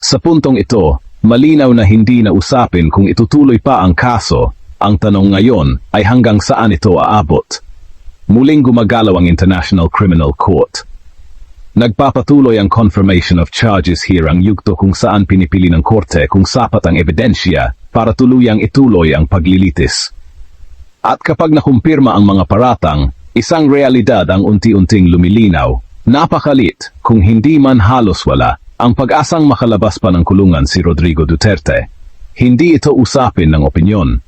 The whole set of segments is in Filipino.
Sa puntong ito, malinaw na hindi na usapin kung itutuloy pa ang kaso. Ang tanong ngayon ay hanggang saan ito aabot. Muling gumagalaw ang International Criminal Court. Nagpapatuloy ang confirmation of charges hearing yugto kung saan pinipili ng korte kung sapat ang ebidensya para tuluyang ituloy ang paglilitis. At kapag nakumpirma ang mga paratang, isang realidad ang unti-unting lumilinaw. Napakalit, kung hindi man halos wala, ang pag-asang makalabas pa ng kulungan si Rodrigo Duterte. Hindi ito usapin ng opinyon.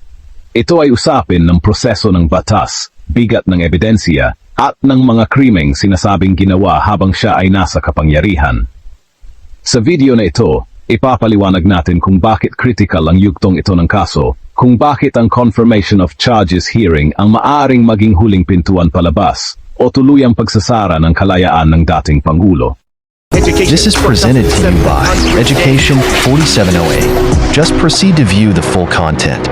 Ito ay usapin ng proseso ng batas, bigat ng ebidensya, at ng mga krimeng sinasabing ginawa habang siya ay nasa kapangyarihan. Sa video na ito, ipapaliwanag natin kung bakit critical ang yugtong ito ng kaso, kung bakit ang confirmation of charges hearing ang maaaring maging huling pintuan palabas, o tuluyang pagsasara ng kalayaan ng dating Pangulo. This is presented to you by Education 4708. Just proceed to view the full content.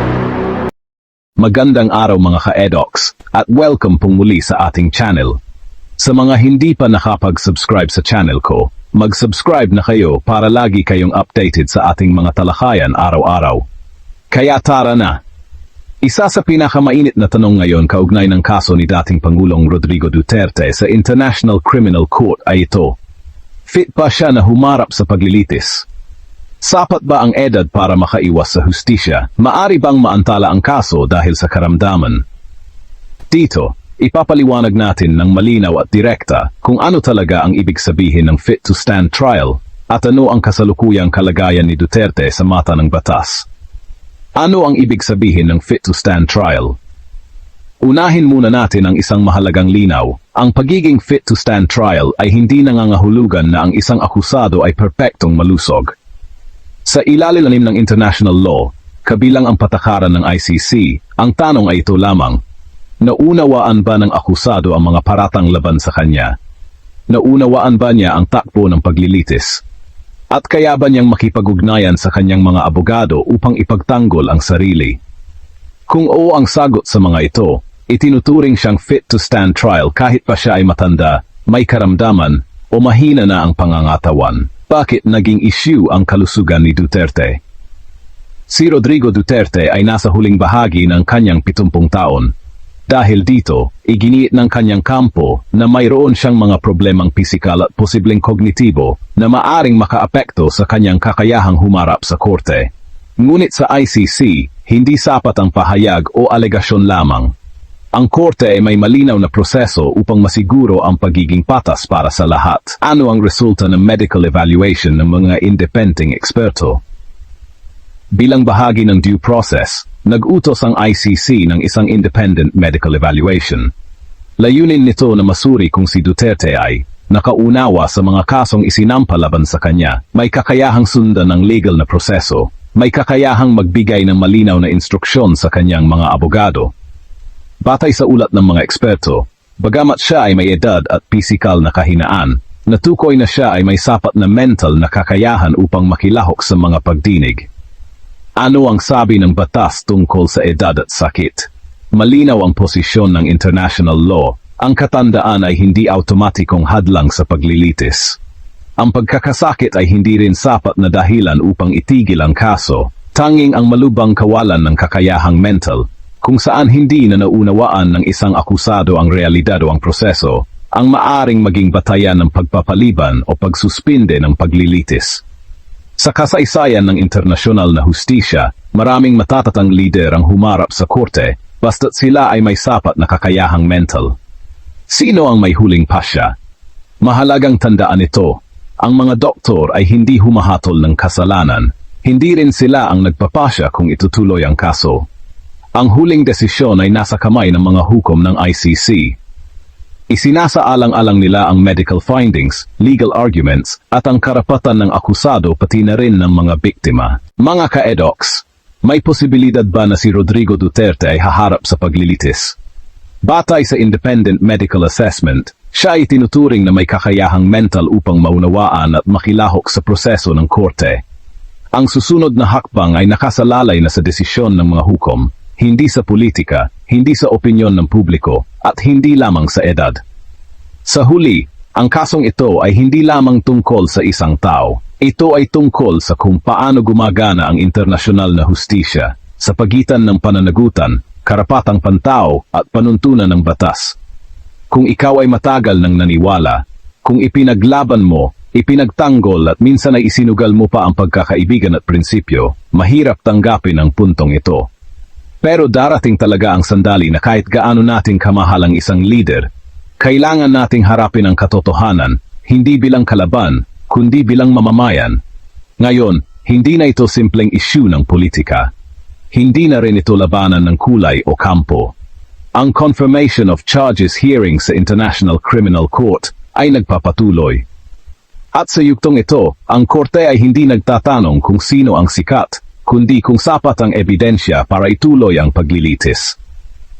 Magandang araw mga ka-edocs, at welcome pong muli sa ating channel. Sa mga hindi pa nakapag-subscribe sa channel ko, mag-subscribe na kayo para lagi kayong updated sa ating mga talakayan araw-araw. Kaya tara na! Isa sa pinakamainit na tanong ngayon kaugnay ng kaso ni dating Pangulong Rodrigo Duterte sa International Criminal Court ay ito. Fit pa siya na humarap sa paglilitis? Sapat ba ang edad para makaiwas sa hustisya? Maari bang maantala ang kaso dahil sa karamdaman? Dito, ipapaliwanag natin ng malinaw at direkta kung ano talaga ang ibig sabihin ng fit to stand trial at ano ang kasalukuyang kalagayan ni Duterte sa mata ng batas. Ano ang ibig sabihin ng fit to stand trial? Unahin muna natin ang isang mahalagang linaw. Ang pagiging fit to stand trial ay hindi nangangahulugan na ang isang akusado ay perpektong malusog. Sa ilalim ng international law, kabilang ang patakaran ng ICC, ang tanong ay ito lamang. Naunawaan ba ng akusado ang mga paratang laban sa kanya? Naunawaan ba niya ang takbo ng paglilitis? At kaya ba niyang makipag-ugnayan sa kanyang mga abogado upang ipagtanggol ang sarili? Kung oo ang sagot sa mga ito, itinuturing siyang fit to stand trial kahit pa siya ay matanda, may karamdaman, o mahina na ang pangangatawan. Bakit naging issue ang kalusugan ni Duterte? Si Rodrigo Duterte ay nasa huling bahagi ng kanyang 70 taon. Dahil dito, iginiit ng kanyang kampo na mayroon siyang mga problemang pisikal at posibleng kognitibo na maaring makaapekto sa kanyang kakayahang humarap sa korte. Ngunit sa ICC, hindi sapat ang pahayag o alegasyon lamang. Ang korte ay may malinaw na proseso upang masiguro ang pagiging patas para sa lahat. Ano ang resulta ng medical evaluation ng mga independent eksperto? Bilang bahagi ng due process, nag-utos ang ICC ng isang independent medical evaluation. Layunin nito na masuri kung si Duterte ay nakaunawa sa mga kasong isinampa laban sa kanya, may kakayahang sundan ng legal na proseso, may kakayahang magbigay ng malinaw na instruksyon sa kanyang mga abogado. Batay sa ulat ng mga eksperto, bagamat siya ay may edad at pisikal na kahinaan, natukoy na siya ay may sapat na mental na kakayahan upang makilahok sa mga pagdinig. Ano ang sabi ng batas tungkol sa edad at sakit? Malinaw ang posisyon ng international law, ang katandaan ay hindi automatikong hadlang sa paglilitis. Ang pagkakasakit ay hindi rin sapat na dahilan upang itigil ang kaso, tanging ang malubhang kawalan ng kakayahang mental, kung saan hindi na naunawaan ng isang akusado ang realidad o ang proseso, ang maaring maging batayan ng pagpapaliban o pagsuspinde ng paglilitis. Sa kasaysayan ng internasyonal na hustisya, maraming matatatang lider ang humarap sa korte, basta't sila ay may sapat na kakayahang mental. Sino ang may huling pasya? Mahalagang tandaan ito, ang mga doktor ay hindi humahatol ng kasalanan, hindi rin sila ang nagpapasya kung itutuloy ang kaso. Ang huling desisyon ay nasa kamay ng mga hukom ng ICC. Isinasaalang-alang nila ang medical findings, legal arguments, at ang karapatan ng akusado pati na rin ng mga biktima. Mga ka-edocs, may posibilidad ba na si Rodrigo Duterte ay haharap sa paglilitis? Batay sa independent medical assessment, siya ay tinuturing na may kakayahang mental upang maunawaan at makilahok sa proseso ng korte. Ang susunod na hakbang ay nakasalalay na sa desisyon ng mga hukom, hindi sa politika, hindi sa opinyon ng publiko, at hindi lamang sa edad. Sa huli, ang kasong ito ay hindi lamang tungkol sa isang tao. Ito ay tungkol sa kung paano gumagana ang internasyonal na hustisya sa pagitan ng pananagutan, karapatang pantao at panuntunan ng batas. Kung ikaw ay matagal nang naniwala, kung ipinaglaban mo, ipinagtanggol at minsan ay isinugal mo pa ang pagkakaibigan at prinsipyo, mahirap tanggapin ang puntong ito. Pero darating talaga ang sandali na kahit gaano nating kamahal ang isang leader, kailangan nating harapin ang katotohanan, hindi bilang kalaban, kundi bilang mamamayan. Ngayon, hindi na ito simpleng issue ng politika. Hindi na rin ito labanan ng kulay o kampo. Ang confirmation of charges hearing sa International Criminal Court ay nagpapatuloy. At sa yugtong ito, ang korte ay hindi nagtatanong kung sino ang sikat, kundi kung sapat ang ebidensya para ituloy ang paglilitis.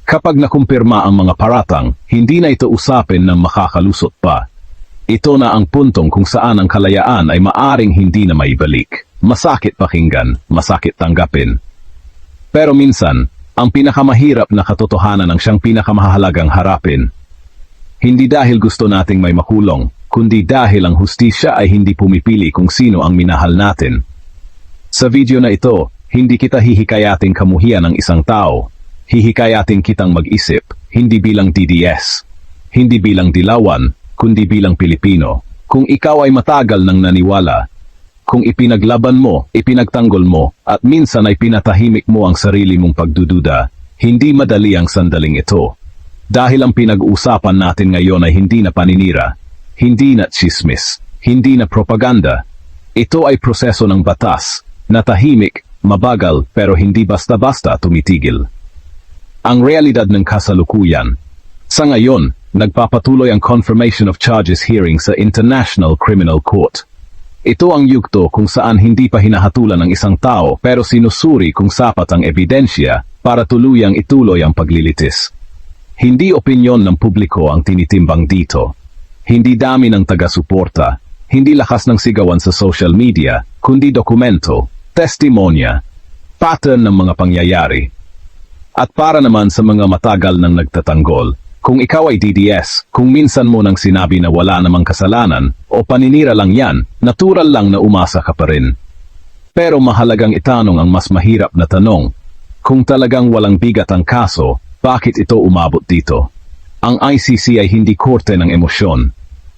Kapag nakumpirma ang mga paratang, hindi na ito usapin ng makakalusot pa. Ito na ang puntong kung saan ang kalayaan ay maaring hindi na maibalik. Masakit pakinggan, masakit tanggapin. Pero minsan, ang pinakamahirap na katotohanan ang siyang pinakamahalagang harapin. Hindi dahil gusto nating may makulong, kundi dahil ang hustisya ay hindi pumipili kung sino ang minahal natin. Sa video na ito, hindi kita hihikayating kamuhian ng isang tao. Hihikayating kitang mag-isip, hindi bilang DDS, hindi bilang dilawan, kundi bilang Pilipino. Kung ikaw ay matagal nang naniwala, kung ipinaglaban mo, ipinagtanggol mo, at minsan ay pinatahimik mo ang sarili mong pagdududa, hindi madali ang sandaling ito. Dahil ang pinag-uusapan natin ngayon ay hindi na paninira, hindi na tsismis, hindi na propaganda. Ito ay proseso ng batas, na tahimik, mabagal, pero hindi basta-basta tumitigil. Ang realidad ng kasalukuyan. Sa ngayon, nagpapatuloy ang confirmation of charges hearing sa International Criminal Court. Ito ang yugto kung saan hindi pa hinahatulan ng isang tao pero sinusuri kung sapat ang ebidensya para tuluyang ituloy ang paglilitis. Hindi opinyon ng publiko ang tinitimbang dito. Hindi dami ng taga-suporta, hindi lakas ng sigawan sa social media, kundi dokumento, testimonya, pattern ng mga pangyayari. At para naman sa mga matagal nang nagtatanggol, kung ikaw ay DDS, kung minsan mo nang sinabi na wala namang kasalanan, o paninira lang yan, natural lang na umasa ka pa rin. Pero mahalagang itanong ang mas mahirap na tanong, kung talagang walang bigat ang kaso, bakit ito umabot dito? Ang ICC ay hindi korte ng emosyon.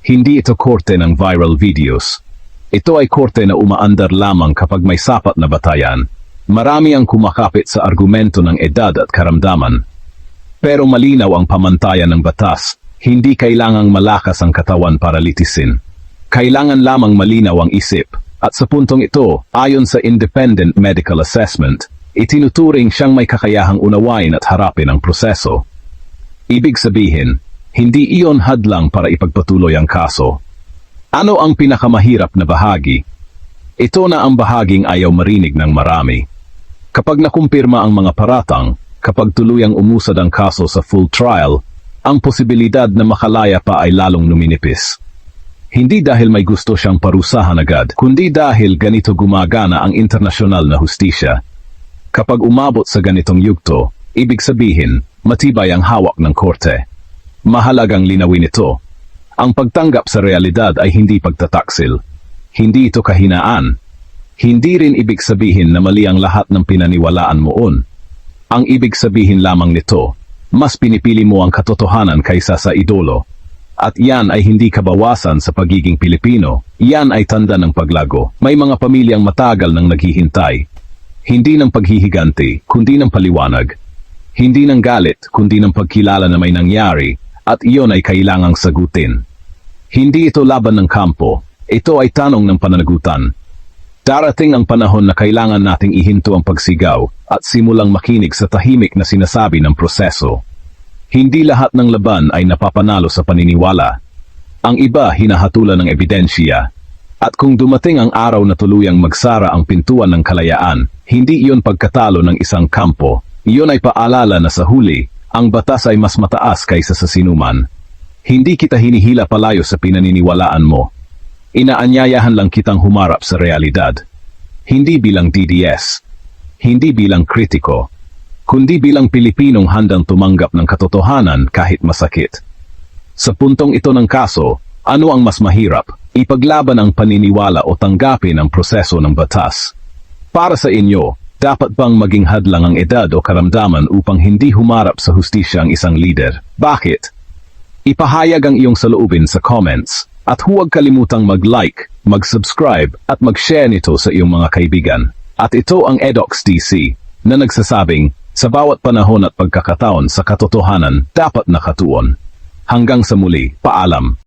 Hindi ito korte ng viral videos. Ito ay korte na umaandar lamang kapag may sapat na batayan. Marami ang kumakapit sa argumento ng edad at karamdaman. Pero malinaw ang pamantayan ng batas, hindi kailangang malakas ang katawan para litisin. Kailangan lamang malinaw ang isip, at sa puntong ito, ayon sa Independent Medical Assessment, itinuturing siyang may kakayahang unawain at harapin ang proseso. Ibig sabihin, hindi iyon hadlang para ipagpatuloy ang kaso. Ano ang pinakamahirap na bahagi? Ito na ang bahaging ayaw marinig ng marami. Kapag nakumpirma ang mga paratang, kapag tuluyang umusad ang kaso sa full trial, ang posibilidad na makalaya pa ay lalong numinipis. Hindi dahil may gusto siyang parusahan agad, kundi dahil ganito gumagana ang internasyonal na hustisya. Kapag umabot sa ganitong yugto, ibig sabihin, matibay ang hawak ng korte. Mahalagang linawin ito. Ang pagtanggap sa realidad ay hindi pagtataksil. Hindi ito kahinaan. Hindi rin ibig sabihin na mali ang lahat ng pinaniwalaan moon. Ang ibig sabihin lamang nito, mas pinipili mo ang katotohanan kaysa sa idolo. At yan ay hindi kabawasan sa pagiging Pilipino. Yan ay tanda ng paglago. May mga pamilyang matagal nang naghihintay. Hindi ng paghihiganti, kundi ng paliwanag. Hindi ng galit, kundi ng pagkilala na may nangyari, at iyon ay kailangang sagutin. Hindi ito laban ng kampo. Ito ay tanong ng pananagutan. Darating ang panahon na kailangan nating ihinto ang pagsigaw at simulang makinig sa tahimik na sinasabi ng proseso. Hindi lahat ng laban ay napapanalo sa paniniwala. Ang iba hinahatulan ng ebidensya. At kung dumating ang araw na tuluyang magsara ang pintuan ng kalayaan, hindi iyon pagkatalo ng isang kampo. Iyon ay paalala na sa huli, ang batas ay mas mataas kaysa sa sinuman. Hindi kita hinihila palayo sa pinaniniwalaan mo. Inaanyayahan lang kitang humarap sa realidad. Hindi bilang DDS, hindi bilang kritiko, kundi bilang Pilipinong handang tumanggap ng katotohanan kahit masakit. Sa puntong ito ng kaso, ano ang mas mahirap? Ipaglaban ang paniniwala o tanggapin ang proseso ng batas. Para sa inyo, dapat bang maging hadlang ang edad o karamdaman upang hindi humarap sa hustisya ang isang leader? Bakit? Ipahayag ang iyong saloobin sa comments at huwag kalimutang mag-like, mag-subscribe at mag-share nito sa iyong mga kaibigan. At ito ang Edox DC na nagsasabing, sa bawat panahon at pagkakataon sa katotohanan dapat nakatuon. Hanggang sa muli, paalam.